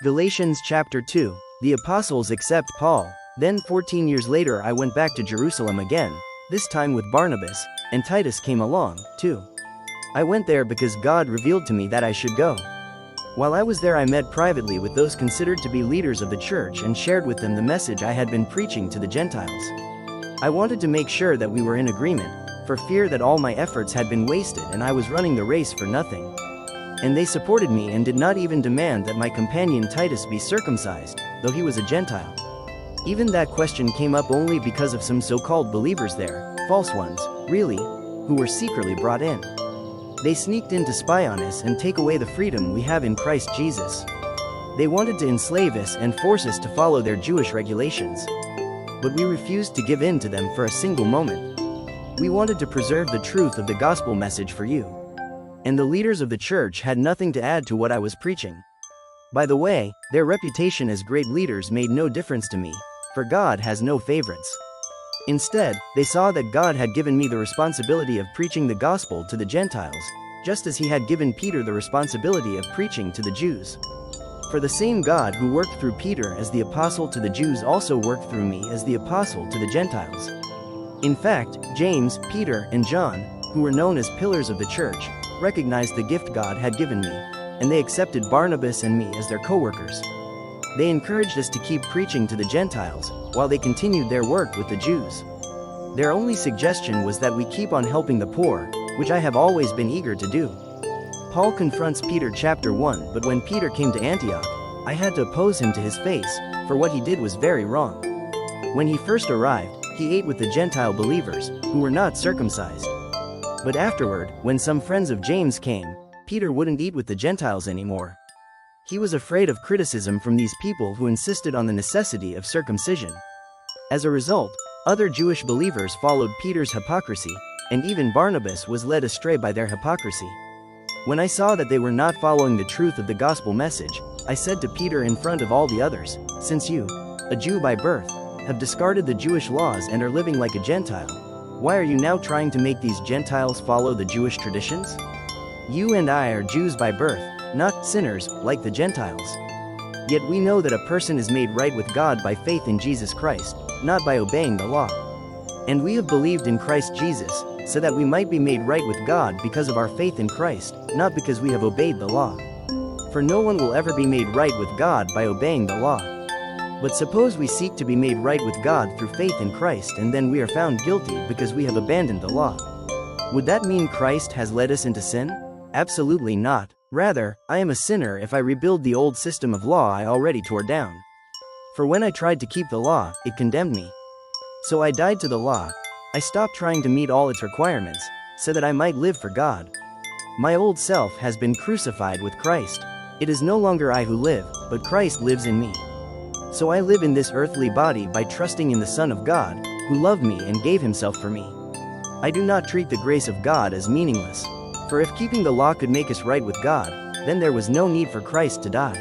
Galatians chapter 2. The apostles accept Paul. Then 14 years later I went back to Jerusalem again, this time with Barnabas, and Titus came along, too. I went there because God revealed to me that I should go. While I was there I met privately with those considered to be leaders of the church and shared with them the message I had been preaching to the Gentiles. I wanted to make sure that we were in agreement, for fear that all my efforts had been wasted and I was running the race for nothing. And they supported me and did not even demand that my companion Titus be circumcised, though he was a Gentile. Even that question came up only because of some so-called believers there, false ones, really, who were secretly brought in. They sneaked in to spy on us and take away the freedom we have in Christ Jesus. They wanted to enslave us and force us to follow their Jewish regulations. But we refused to give in to them for a single moment. We wanted to preserve the truth of the gospel message for you. And the leaders of the church had nothing to add to what I was preaching. By the way, their reputation as great leaders made no difference to me, for God has no favorites. Instead, they saw that God had given me the responsibility of preaching the gospel to the Gentiles, just as he had given Peter the responsibility of preaching to the Jews. For the same God who worked through Peter as the apostle to the Jews also worked through me as the apostle to the Gentiles. In fact, James, Peter, and John, who were known as pillars of the church, recognized the gift God had given me, and they accepted Barnabas and me as their co-workers. They encouraged us to keep preaching to the Gentiles, while they continued their work with the Jews. Their only suggestion was that we keep on helping the poor, which I have always been eager to do. Paul confronts Peter chapter 1, but when Peter came to Antioch, I had to oppose him to his face, for what he did was very wrong. When he first arrived, he ate with the Gentile believers, who were not circumcised. But afterward, when some friends of James came, Peter wouldn't eat with the Gentiles anymore. He was afraid of criticism from these people who insisted on the necessity of circumcision. As a result, other Jewish believers followed Peter's hypocrisy, and even Barnabas was led astray by their hypocrisy. When I saw that they were not following the truth of the gospel message, I said to Peter in front of all the others, "Since you, a Jew by birth, have discarded the Jewish laws and are living like a Gentile, why are you now trying to make these Gentiles follow the Jewish traditions? You and I are Jews by birth, not sinners, like the Gentiles. Yet we know that a person is made right with God by faith in Jesus Christ, not by obeying the law. And we have believed in Christ Jesus, so that we might be made right with God because of our faith in Christ, not because we have obeyed the law. For no one will ever be made right with God by obeying the law. But suppose we seek to be made right with God through faith in Christ and then we are found guilty because we have abandoned the law. Would that mean Christ has led us into sin? Absolutely not. Rather, I am a sinner if I rebuild the old system of law I already tore down. For when I tried to keep the law, it condemned me. So I died to the law. I stopped trying to meet all its requirements, so that I might live for God. My old self has been crucified with Christ. It is no longer I who live, but Christ lives in me. So I live in this earthly body by trusting in the Son of God, who loved me and gave himself for me. I do not treat the grace of God as meaningless. For if keeping the law could make us right with God, then there was no need for Christ to die.